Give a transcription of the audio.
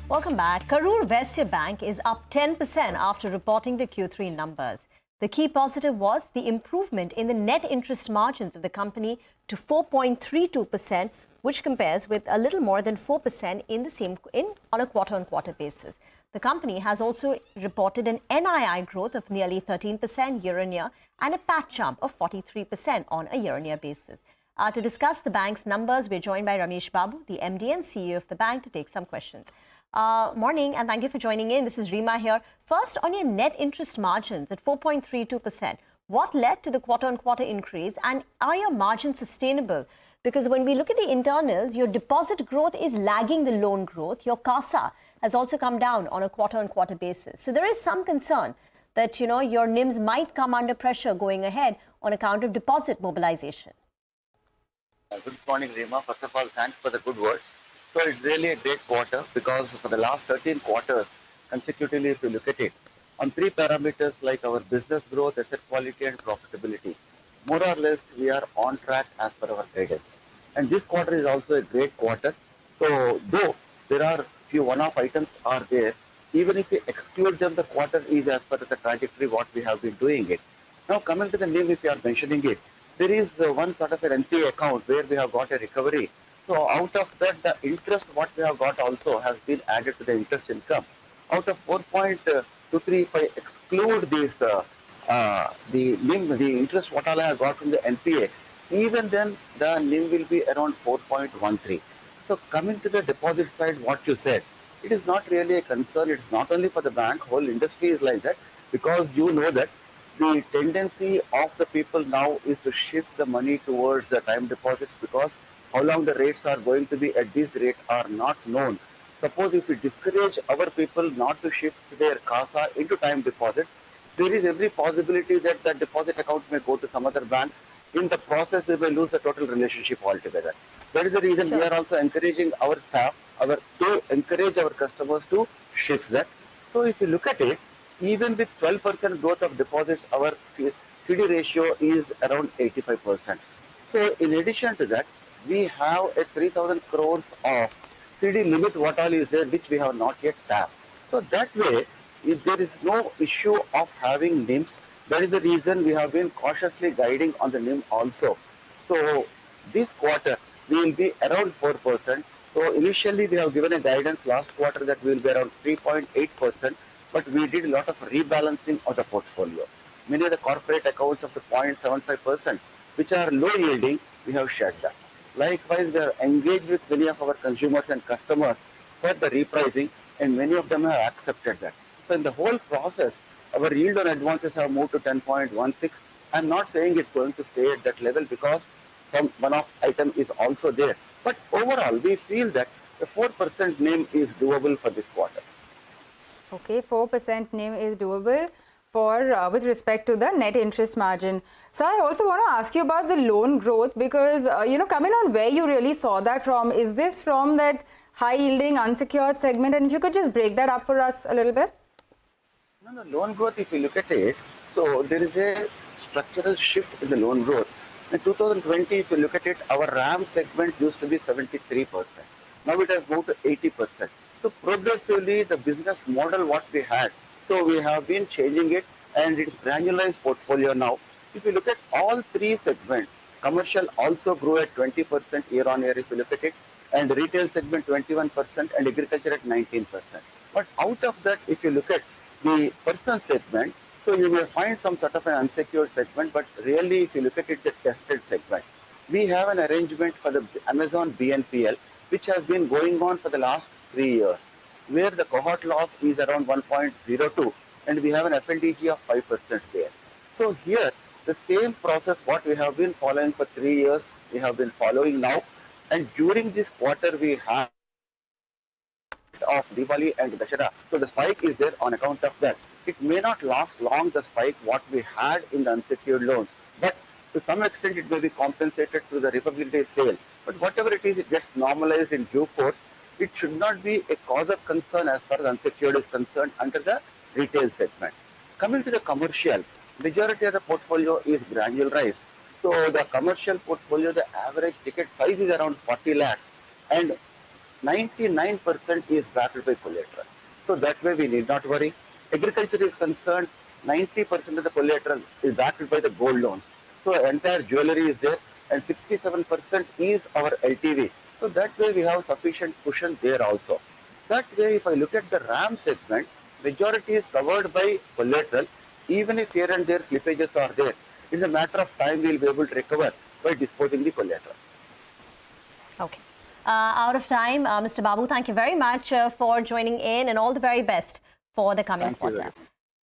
Welcome back. Karur Vysya Bank is up 10% after reporting the Q3 numbers. The key positive was the improvement in the net interest margins of the company to 4.32%, which compares with a little more than 4% on a quarter-on-quarter basis. The company has also reported an NII growth of nearly 13% year-on-year and a PAT jump of 43% on a year-on-year basis. To discuss the bank's numbers, we're joined by Ramesh Babu, the MD and CEO of the bank, to take some questions. Morning, and thank you for joining in. This is Reema here. First, on your net interest margins at 4.32%, what led to the quarter-on-quarter increase, and are your margins sustainable? Because when we look at the internals, your deposit growth is lagging the loan growth. Your CASA has also come down on a quarter-on-quarter basis. So there is some concern that, your NIMs might come under pressure going ahead on account of deposit mobilization. Good morning, Reema. First of all, thanks for the good words. So it's really a great quarter because for the last 13 quarters, consecutively, if you look at it, on three parameters like our business growth, asset quality and profitability, more or less we are on track as per our guidance. And this quarter is also a great quarter. So though there are few one-off items are there, even if we exclude them, the quarter is as per the trajectory what we have been doing it. Now coming to the NIM, if you are mentioning it, there is one sort of an NPA account where we have got a recovery. So out of that, the interest what we have got also has been added to the interest income. Out of 4.23, if I exclude this, the NIM, the interest what all I have got from the NPA, even then the NIM will be around 4.13. So coming to the deposit side, what you said, it is not really a concern. It's not only for the bank, whole industry is like that, because you know that the tendency of the people now is to shift the money towards the time deposits, because how long the rates are going to be at this rate are not known. Suppose if we discourage our people not to shift their CASA into time deposits, there is every possibility that the deposit account may go to some other bank. In the process, they may lose the total relationship altogether. That is the reason we are also encouraging our staff to encourage our customers to shift that. So if you look at it, even with 12% growth of deposits, our CD ratio is around 85%. So in addition to that, we have a 3,000 crores of CD limit what all is there, which we have not yet tapped. So that way, if there is no issue of having NIMs, that is the reason we have been cautiously guiding on the NIM also. So this quarter, we will be around 4%. So initially, we have given a guidance last quarter that we will be around 3.8%, but we did a lot of rebalancing of the portfolio. Many of the corporate accounts of the 0.75%, which are low yielding, we have shut down. Likewise, we are engaged with many of our consumers and customers for the repricing, and many of them have accepted that. So in the whole process, our yield on advances have moved to 10.16. I'm not saying it's going to stay at that level because some one-off item is also there. But overall, we feel that the 4% NIM is doable for this quarter. Okay, 4% NIM is doable for with respect to the net interest margin. So I also want to ask you about the loan growth because, coming on where you really saw that from, is this from that high-yielding unsecured segment? And if you could just break that up for us a little bit. No, loan growth, if you look at it, so there is a structural shift in the loan growth. In 2020, if you look at it, our RAM segment used to be 73%. Now it has moved to 80%. So progressively, the business model what we had, so we have been changing it, and it's granularized portfolio now. If you look at all three segments, commercial also grew at 20% year on year if you look at it, and retail segment 21% and agriculture at 19%. But out of that, if you look at the personal segment, so you will find some sort of an unsecured segment, but really if you look at it, the tested segment. We have an arrangement for the Amazon BNPL, which has been going on for the last 3 years, where the cohort loss is around 1.02 and we have an FLDG of 5% there. So here, the same process what we have been following for 3 years, we have been following now, and during this quarter we have of Diwali and Dashera. So the spike is there on account of that. It may not last long, the spike what we had in the unsecured loans, but to some extent it may be compensated through the Republic Day sale. But whatever it is, it gets normalized in due course. It should not be a cause of concern as far as unsecured is concerned under the retail segment. Coming to the commercial, majority of the portfolio is granularized. So the commercial portfolio, the average ticket size is around 40 lakhs, and 99% is backed by collateral. So that way we need not worry. Agriculture is concerned, 90% of the collateral is backed by the gold loans. So entire jewelry is there, and 67% is our LTV. So that way we have sufficient cushion there also. That way, if I look at the RAM segment, majority is covered by collateral. Even if here and there slippages are there, it's a matter of time we will be able to recover by disposing the collateral. Okay. Out of time, Mr. Babu, thank you very much for joining in, and all the very best for the coming Thank you quarter. very much.